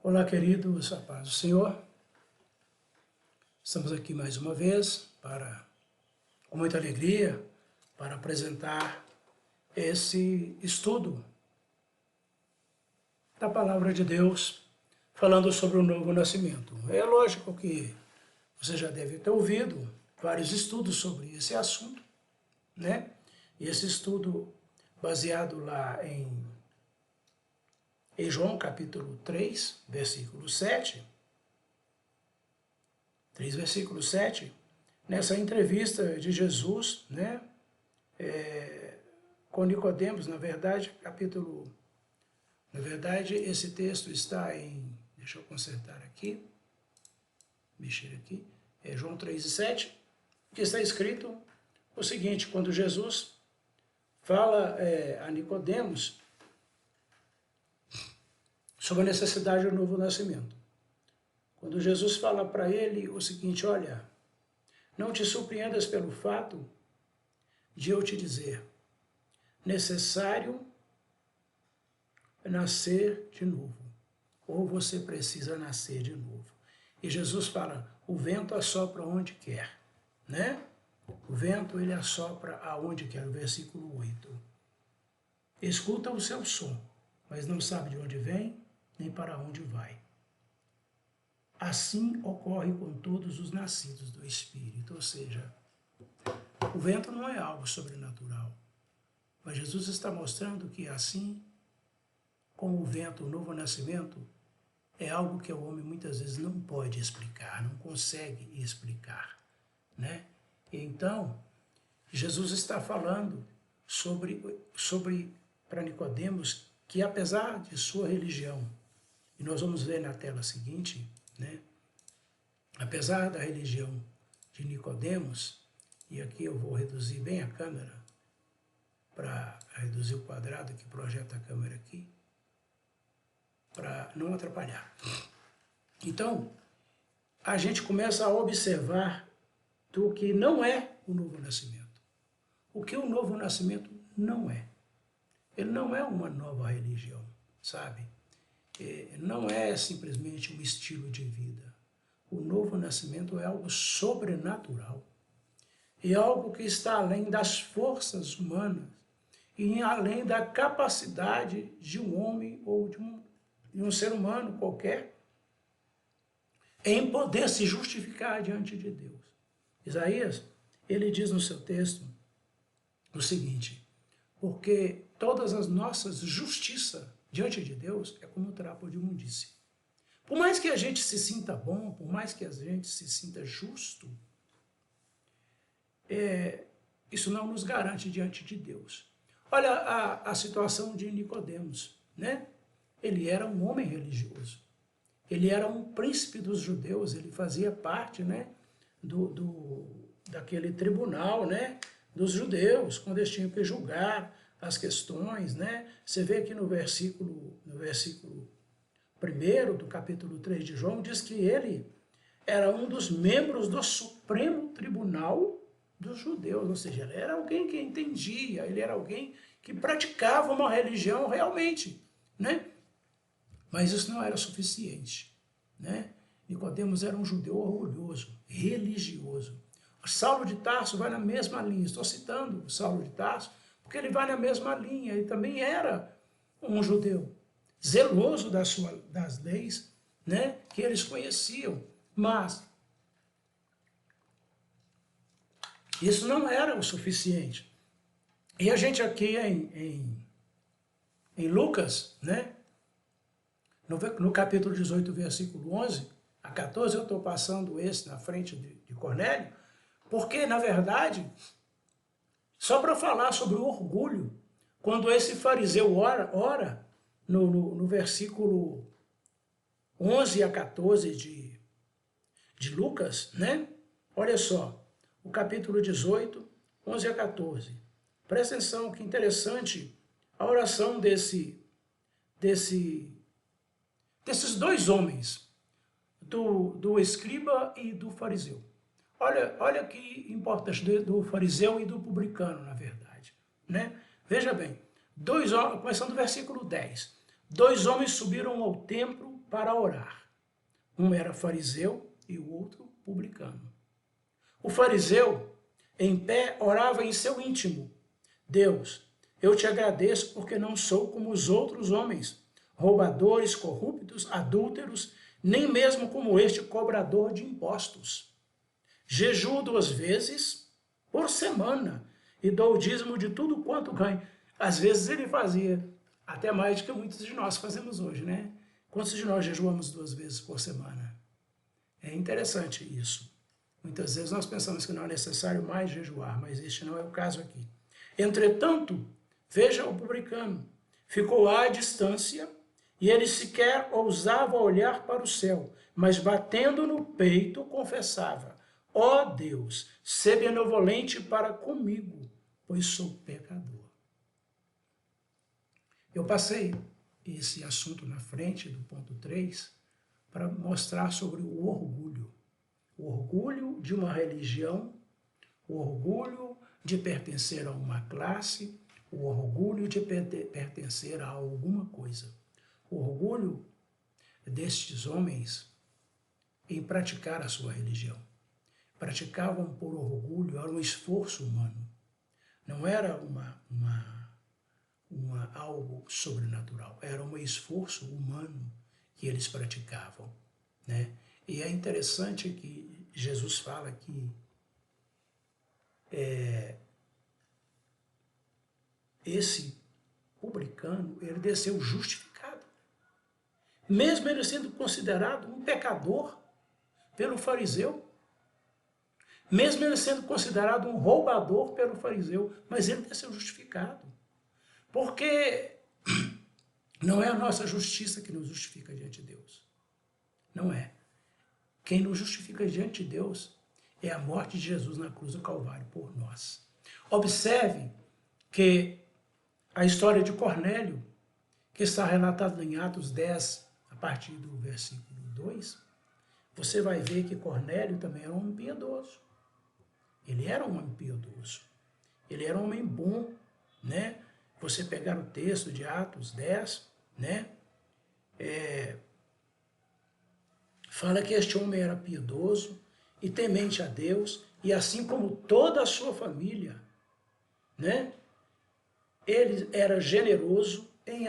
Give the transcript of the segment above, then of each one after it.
Olá, queridos, a paz do Senhor. Estamos aqui mais uma vez com muita alegria para apresentar esse estudo da Palavra de Deus, falando sobre o novo nascimento. É lógico que você já deve ter ouvido vários estudos sobre esse assunto, né? E esse estudo baseado lá em João capítulo 3, versículo 7, 3 versículo 7, nessa entrevista de Jesus, né, com Nicodemos, na verdade, esse texto está em, deixa eu consertar aqui, mexer aqui, é João 3 e 7, que está escrito o seguinte: quando Jesus fala a Nicodemos sobre a necessidade do novo nascimento. Quando Jesus fala para ele o seguinte: olha, não te surpreendas pelo fato de eu te dizer, necessário nascer de novo, ou você precisa nascer de novo. E Jesus fala, o vento assopra onde quer, né? O vento, ele assopra aonde quer, o versículo 8. Escuta o seu som, mas não sabe de onde vem, nem para onde vai. Assim ocorre com todos os nascidos do Espírito, ou seja, o vento não é algo sobrenatural, mas Jesus está mostrando que assim como o vento, o novo nascimento, é algo que o homem muitas vezes não pode explicar, não consegue explicar, né? Então, Jesus está falando sobre para Nicodemos que apesar de sua religião, e nós vamos ver na tela seguinte, né? Apesar da religião de Nicodemos, e aqui eu vou reduzir bem a câmera, para reduzir o quadrado que projeta a câmera aqui, para não atrapalhar. Então, a gente começa a observar do que não é o novo nascimento. O que o novo nascimento não é. Ele não é uma nova religião, sabe? Não é simplesmente um estilo de vida. O novo nascimento é algo sobrenatural. É algo que está além das forças humanas e além da capacidade de um homem ou de um ser humano qualquer em poder se justificar diante de Deus. Isaías, ele diz no seu texto o seguinte: porque todas as nossas justiças diante de Deus é como um trapo de imundície. Por mais que a gente se sinta bom, por mais que a gente se sinta justo, isso não nos garante diante de Deus. Olha a situação de Nicodemos, né? Ele era um homem religioso. Ele era um príncipe dos judeus, ele fazia parte, né, daquele tribunal, né, dos judeus, quando eles tinham que julgar as questões, né? Você vê aqui no versículo 1 do capítulo 3 de João, diz que ele era um dos membros do Supremo Tribunal dos judeus, ou seja, ele era alguém que entendia, ele era alguém que praticava uma religião realmente, né? Mas isso não era suficiente, né? Nicodemos era um judeu orgulhoso, religioso. Saulo de Tarso vai na mesma linha, estou citando o Saulo de Tarso, porque ele vai na mesma linha, ele também era um judeu, zeloso das leis, né, que eles conheciam, mas isso não era o suficiente. E a gente aqui em Lucas, né, no capítulo 18, versículo 11 a 14, eu estou passando esse na frente de Cornélio, porque, na verdade, só para falar sobre o orgulho, quando esse fariseu ora no versículo 11 a 14 de Lucas, né? Olha só, o capítulo 18, 11 a 14. Presta atenção, que interessante a oração desses dois homens, do escriba e do fariseu. Olha que importante do fariseu e do publicano, na verdade, né? Veja bem, dois homens, começando do versículo 10. 2 homens subiram ao templo para orar. Um era fariseu e o outro publicano. O fariseu, em pé, orava em seu íntimo: Deus, eu te agradeço porque não sou como os outros homens, roubadores, corruptos, adúlteros, nem mesmo como este cobrador de impostos. Jejuo 2 vezes por semana e dou o dízimo de tudo quanto ganho. Às vezes ele fazia até mais do que muitos de nós fazemos hoje, né? Quantos de nós jejuamos 2 vezes por semana? É interessante isso. Muitas vezes nós pensamos que não é necessário mais jejuar, mas este não é o caso aqui. Entretanto, veja o publicano, ficou à distância e ele sequer ousava olhar para o céu, mas batendo no peito confessava: ó Deus, sê benevolente para comigo, pois sou pecador. Eu passei esse assunto na frente do ponto 3 para mostrar sobre o orgulho. O orgulho de uma religião, o orgulho de pertencer a uma classe, o orgulho de pertencer a alguma coisa. O orgulho destes homens em praticar a sua religião. Praticavam por orgulho, era um esforço humano. Não era algo sobrenatural, era um esforço humano que eles praticavam, né? E é interessante que Jesus fala que esse publicano, ele desceu justificado. Mesmo ele sendo considerado um pecador pelo fariseu, mesmo ele sendo considerado um roubador pelo fariseu, mas ele desceu justificado. Porque não é a nossa justiça que nos justifica diante de Deus. Não é. Quem nos justifica diante de Deus é a morte de Jesus na cruz do Calvário por nós. Observe que a história de Cornélio, que está relatada em Atos 10, a partir do versículo 2, você vai ver que Cornélio também era um homem piedoso. Ele era um homem piedoso. Ele era um homem bom, né? Você pegar o texto de Atos 10, né? Fala que este homem era piedoso e temente a Deus, e assim como toda a sua família, né? Ele era generoso em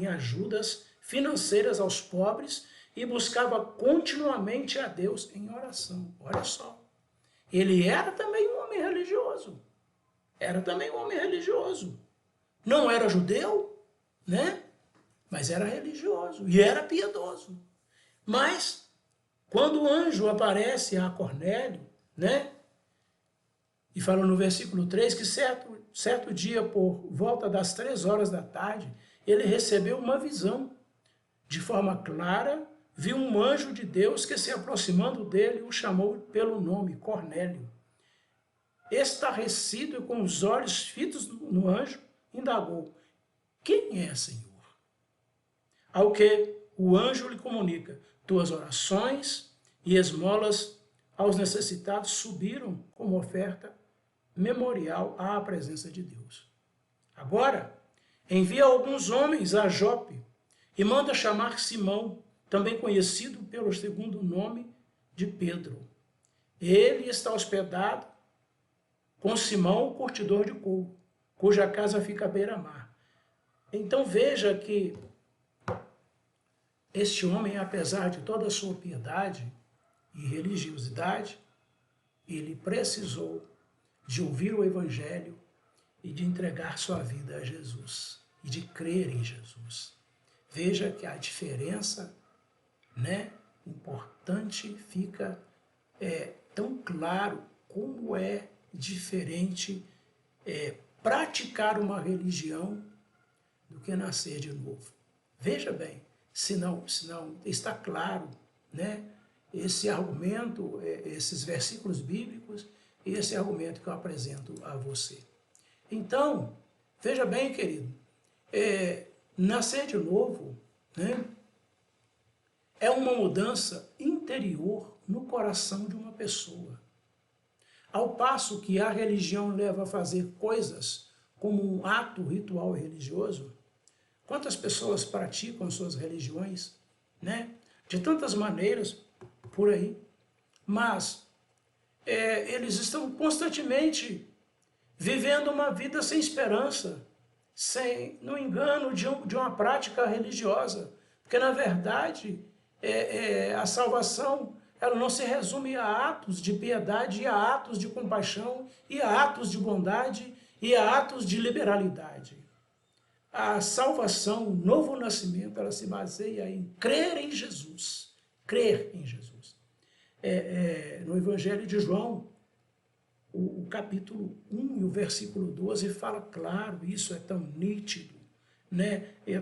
ajudas financeiras aos pobres e buscava continuamente a Deus em oração. Olha só. Ele era também um homem religioso. Era também um homem religioso. Não era judeu, né? Mas era religioso e era piedoso. Mas, quando o anjo aparece a Cornélio, né? E fala no versículo 3 que certo dia, por volta das 3 horas da tarde, ele recebeu uma visão. De forma clara, viu um anjo de Deus que, se aproximando dele, o chamou pelo nome, Cornélio. Estarrecido e com os olhos fitos no anjo, indagou: quem é, Senhor? Ao que o anjo lhe comunica: tuas orações e esmolas aos necessitados subiram como oferta memorial à presença de Deus. Agora, envia alguns homens a Jope e manda chamar Simão, também conhecido pelo segundo nome de Pedro. Ele está hospedado com Simão, o curtidor de couro, cuja casa fica à beira-mar. Então veja que este homem, apesar de toda a sua piedade e religiosidade, ele precisou de ouvir o Evangelho e de entregar sua vida a Jesus, e de crer em Jesus. Veja que a diferença, né, importante fica tão claro como é diferente praticar uma religião do que nascer de novo. Veja bem, se não está claro, né, esse argumento, esses versículos bíblicos, e esse argumento que eu apresento a você. Então, veja bem, querido, nascer de novo, né, é uma mudança interior no coração de uma pessoa. Ao passo que a religião leva a fazer coisas como um ato ritual religioso, Quantas pessoas praticam suas religiões, né? De tantas maneiras por aí, mas eles estão constantemente vivendo uma vida sem esperança, no engano de uma prática religiosa, porque na verdade a salvação ela não se resume a atos de piedade, e a atos de compaixão, e a atos de bondade, e a atos de liberalidade. A salvação, o novo nascimento, ela se baseia em crer em Jesus. Crer em Jesus. No Evangelho de João, o capítulo 1 e o versículo 12 fala claro, isso é tão nítido, né? É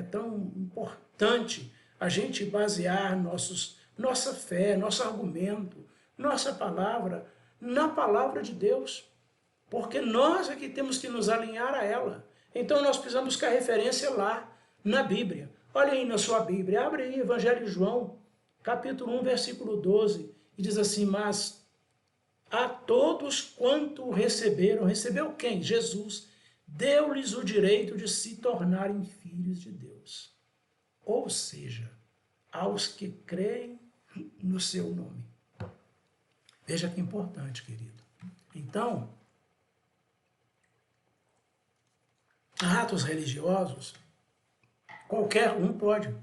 tão importante a gente basear nossa fé, nosso argumento, nossa palavra, na palavra de Deus, porque nós é que temos que nos alinhar a ela. Então nós precisamos buscar referência lá, na Bíblia. Olha aí na sua Bíblia, abre aí Evangelho de João, capítulo 1, versículo 12, e diz assim, mas a todos quanto receberam, recebeu quem? Jesus, deu-lhes o direito de se tornarem filhos de Deus. Ou seja, aos que creem no seu nome. Veja que importante, querido. Então, atos religiosos, qualquer um pode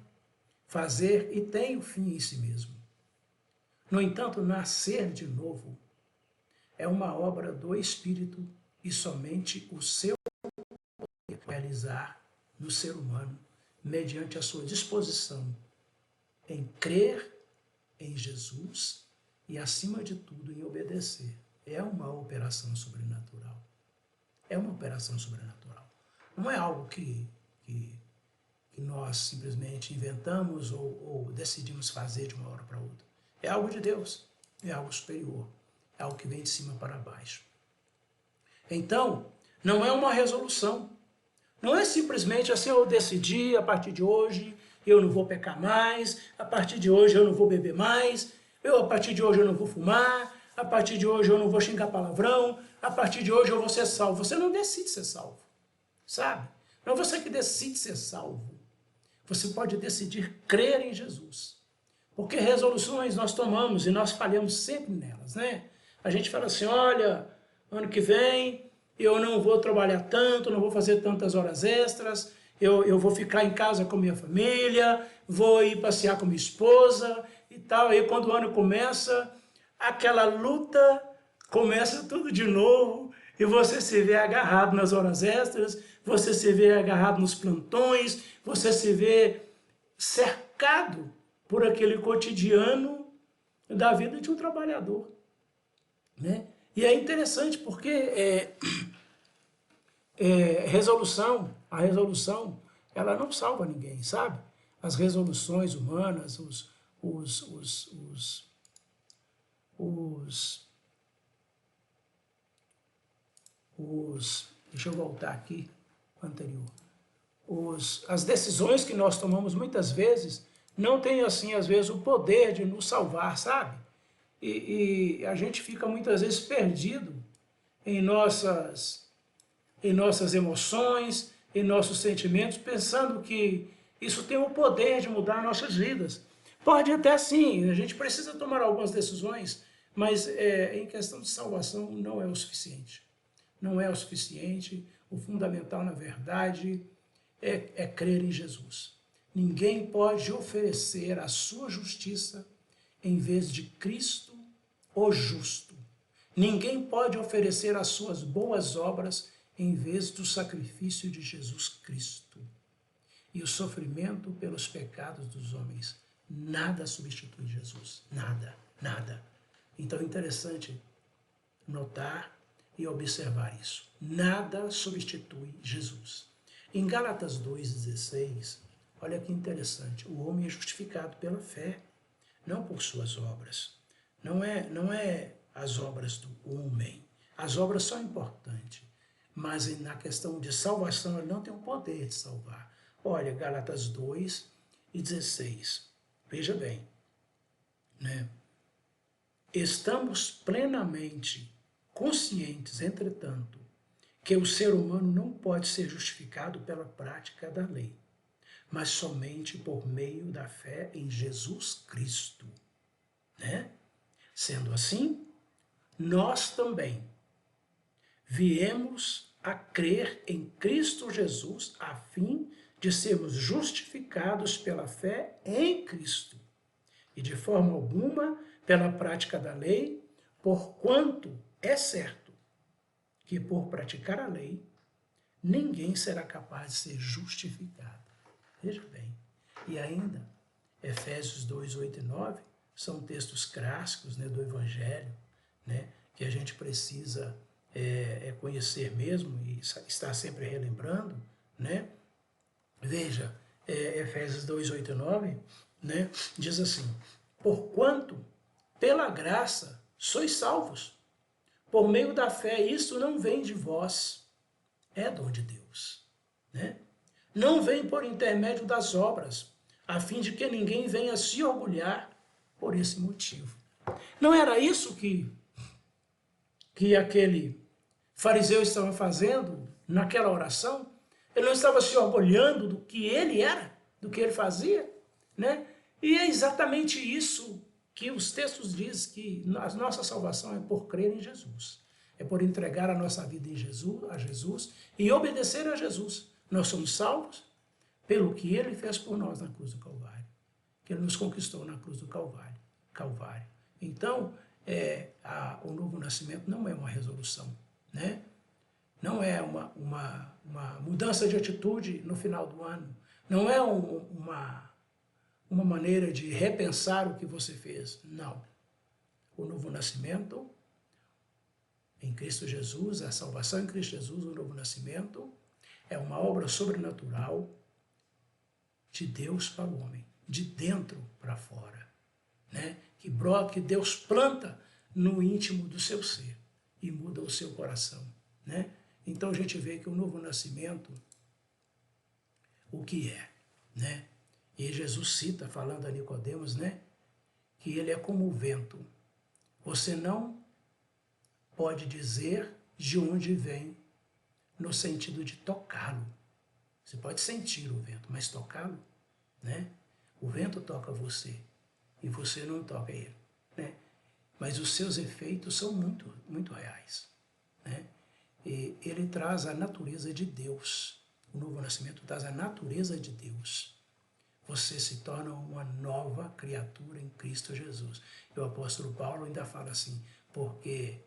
fazer e tem o fim em si mesmo. No entanto, nascer de novo é uma obra do Espírito e somente o seu poder realizar no ser humano, mediante a sua disposição em crer em Jesus e, acima de tudo, em obedecer. É uma operação sobrenatural. É uma operação sobrenatural. Não é algo que nós simplesmente inventamos ou decidimos fazer de uma hora para outra. É algo de Deus, é algo superior, é algo que vem de cima para baixo. Então, não é uma resolução. Não é simplesmente assim, eu decidi, a partir de hoje eu não vou pecar mais, a partir de hoje eu não vou beber mais, a partir de hoje eu não vou fumar, a partir de hoje eu não vou xingar palavrão, a partir de hoje eu vou ser salvo. Você não decide ser salvo, sabe? Não é você que decide ser salvo. Você pode decidir crer em Jesus. Porque resoluções nós tomamos e nós falhamos sempre nelas, né? A gente fala assim, olha, ano que vem eu não vou trabalhar tanto, não vou fazer tantas horas extras, eu vou ficar em casa com minha família, vou ir passear com minha esposa e tal. Aí quando o ano começa, aquela luta começa tudo de novo e você se vê agarrado nas horas extras, você se vê agarrado nos plantões, você se vê cercado por aquele cotidiano da vida de um trabalhador, né? E é interessante porque a resolução, ela não salva ninguém, sabe? As resoluções humanas, deixa eu voltar aqui, anterior. As decisões que nós tomamos muitas vezes não têm, assim, às vezes, o poder de nos salvar, sabe? E a gente fica muitas vezes perdido em nossas emoções, em nossos sentimentos, pensando que isso tem o poder de mudar nossas vidas. Pode até sim, a gente precisa tomar algumas decisões, mas em questão de salvação não é o suficiente. Não é o suficiente. O fundamental, na verdade, é crer em Jesus. Ninguém pode oferecer a sua justiça em vez de Cristo, o justo. Ninguém pode oferecer as suas boas obras em vez do sacrifício de Jesus Cristo. E o sofrimento pelos pecados dos homens. Nada substitui Jesus. Nada, nada. Então é interessante notar e observar isso. Nada substitui Jesus. Em Gálatas 2,16, olha que interessante, o homem é justificado pela fé, não por suas obras. Não é as obras do homem. As obras são importantes, mas na questão de salvação ele não tem o poder de salvar. Olha, Gálatas 2,16, veja bem, né? Estamos plenamente conscientes, entretanto, que o ser humano não pode ser justificado pela prática da lei. mas somente por meio da fé em Jesus Cristo, né? Sendo assim, nós também viemos a crer em Cristo Jesus a fim de sermos justificados pela fé em Cristo e de forma alguma pela prática da lei, porquanto é certo que por praticar a lei ninguém será capaz de ser justificado. Veja bem, e ainda Efésios 2, 8 e 9 são textos clássicos, né, do Evangelho, né, que a gente precisa conhecer mesmo e estar sempre relembrando, né? Veja, Efésios 2, 8 e 9, né, diz assim: porquanto, pela graça, sois salvos, por meio da fé, isso não vem de vós, é dom de Deus, né? Não vem por intermédio das obras, a fim de que ninguém venha se orgulhar por esse motivo. Não era isso que aquele fariseu estava fazendo naquela oração? Ele não estava se orgulhando do que ele era, do que ele fazia, né? E é exatamente isso que os textos dizem, que a nossa salvação é por crer em Jesus. É por entregar a nossa vida em Jesus, a Jesus e obedecer a Jesus. Nós somos salvos pelo que ele fez por nós na cruz do Calvário, que ele nos conquistou na cruz do Calvário. Então, o novo nascimento não é uma resolução, né? Não é uma mudança de atitude no final do ano, não é uma maneira de repensar o que você fez, não. O novo nascimento em Cristo Jesus, a salvação em Cristo Jesus, o novo nascimento, é uma obra sobrenatural de Deus para o homem, de dentro para fora, né? Que brota, que Deus planta no íntimo do seu ser e muda o seu coração, né? Então a gente vê que o novo nascimento, o que é, né? E Jesus cita, falando a Nicodemos, né? Que ele é como o vento. Você não pode dizer de onde vem no sentido de tocá-lo. Você pode sentir o vento, mas tocá-lo, né? O vento toca você e você não toca ele, né? Mas os seus efeitos são muito, muito reais, né? E ele traz a natureza de Deus. O novo nascimento traz a natureza de Deus. Você se torna uma nova criatura em Cristo Jesus. E o apóstolo Paulo ainda fala assim, porque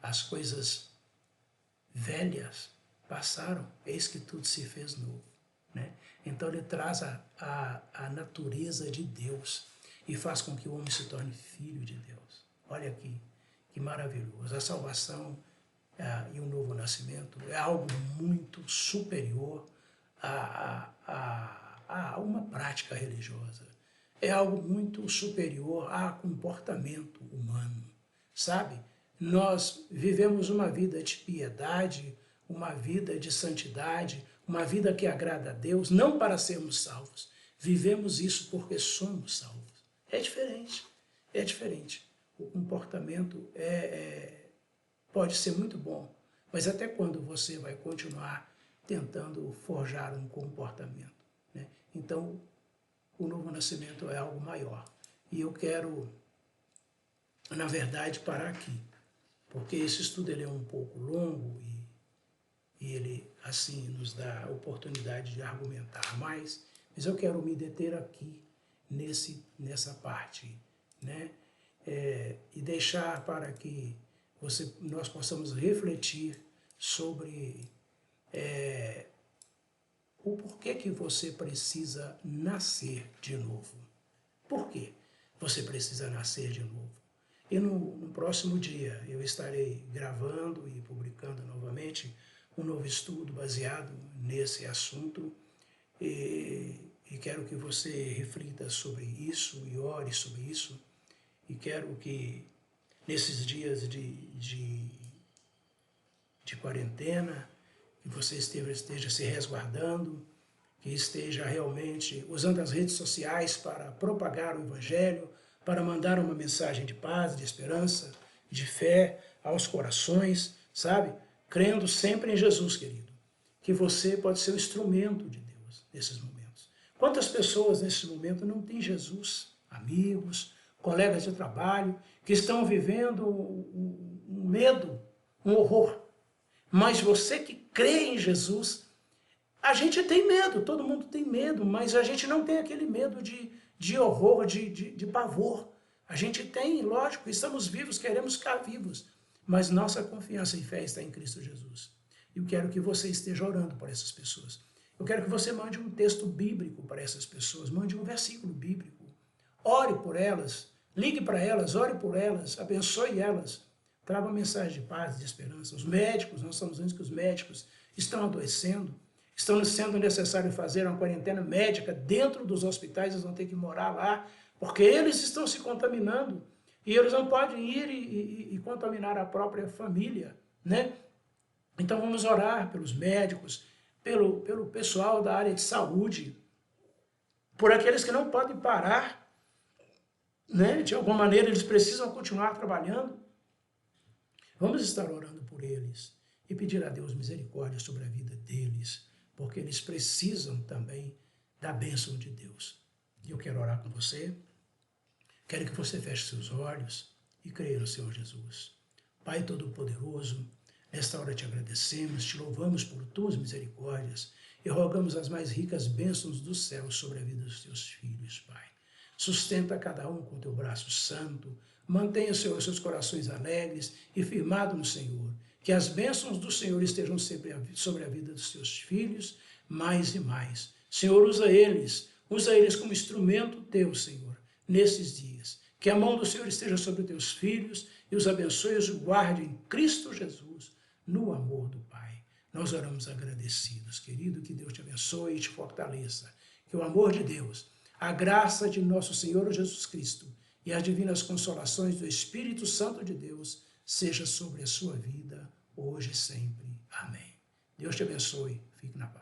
as coisas velhas passaram, eis que tudo se fez novo, né? Então ele traz a natureza de Deus e faz com que o homem se torne filho de Deus. Olha aqui, que maravilhoso. A salvação e o novo nascimento é algo muito superior a uma prática religiosa. É algo muito superior a comportamento humano, sabe? Nós vivemos uma vida de piedade, uma vida de santidade, uma vida que agrada a Deus, não para sermos salvos. Vivemos isso porque somos salvos. É diferente, é diferente. O comportamento pode ser muito bom, mas até quando você vai continuar tentando forjar um comportamento, né? Então, o novo nascimento é algo maior. E eu quero, na verdade, parar aqui, porque esse estudo ele é um pouco longo e ele, assim, nos dá a oportunidade de argumentar mais, mas eu quero me deter aqui nessa parte, né? E deixar para que nós possamos refletir sobre o porquê que você precisa nascer de novo. Por quê você precisa nascer de novo? E no próximo dia eu estarei gravando e publicando novamente um novo estudo baseado nesse assunto e quero que você reflita sobre isso e ore sobre isso e quero que nesses dias de quarentena que você esteja se resguardando, que esteja realmente usando as redes sociais para propagar o Evangelho, para mandar uma mensagem de paz, de esperança, de fé aos corações, sabe? Crendo sempre em Jesus, querido, que você pode ser o instrumento de Deus nesses momentos. Quantas pessoas nesse momento não têm Jesus? Amigos, colegas de trabalho, que estão vivendo um medo, um horror. Mas você que crê em Jesus, a gente tem medo, todo mundo tem medo, mas a gente não tem aquele medo de horror, de pavor. A gente tem, lógico, estamos vivos, queremos ficar vivos, mas nossa confiança e fé está em Cristo Jesus. Eu quero que você esteja orando por essas pessoas. Eu quero que você mande um texto bíblico para essas pessoas, mande um versículo bíblico. Ore por elas, ligue para elas, ore por elas, abençoe elas. Traga uma mensagem de paz, de esperança. Os médicos, nós estamos vendo que os médicos estão adoecendo, estão sendo necessário fazer uma quarentena médica dentro dos hospitais, eles vão ter que morar lá, porque eles estão se contaminando e eles não podem ir e contaminar a própria família, né? Então vamos orar pelos médicos, pelo pessoal da área de saúde, por aqueles que não podem parar, né? De alguma maneira eles precisam continuar trabalhando. Vamos estar orando por eles e pedir a Deus misericórdia sobre a vida deles, porque eles precisam também da bênção de Deus. E eu quero orar com você, quero que você feche seus olhos e creia no Senhor Jesus. Pai Todo-Poderoso, nesta hora te agradecemos, te louvamos por tuas misericórdias e rogamos as mais ricas bênçãos do céu sobre a vida dos teus filhos, Pai. Sustenta cada um com teu braço santo, mantenha os seus corações alegres e firmados no Senhor. Que as bênçãos do Senhor estejam sempre sobre a vida dos teus filhos, mais e mais. Senhor, usa eles como instrumento teu, Senhor, nesses dias. Que a mão do Senhor esteja sobre teus filhos e os abençoe e os guarde em Cristo Jesus, no amor do Pai. Nós oramos agradecidos, querido, que Deus te abençoe e te fortaleça. Que o amor de Deus, a graça de nosso Senhor Jesus Cristo e as divinas consolações do Espírito Santo de Deus seja sobre a sua vida, hoje e sempre. Amém. Deus te abençoe. Fique na paz.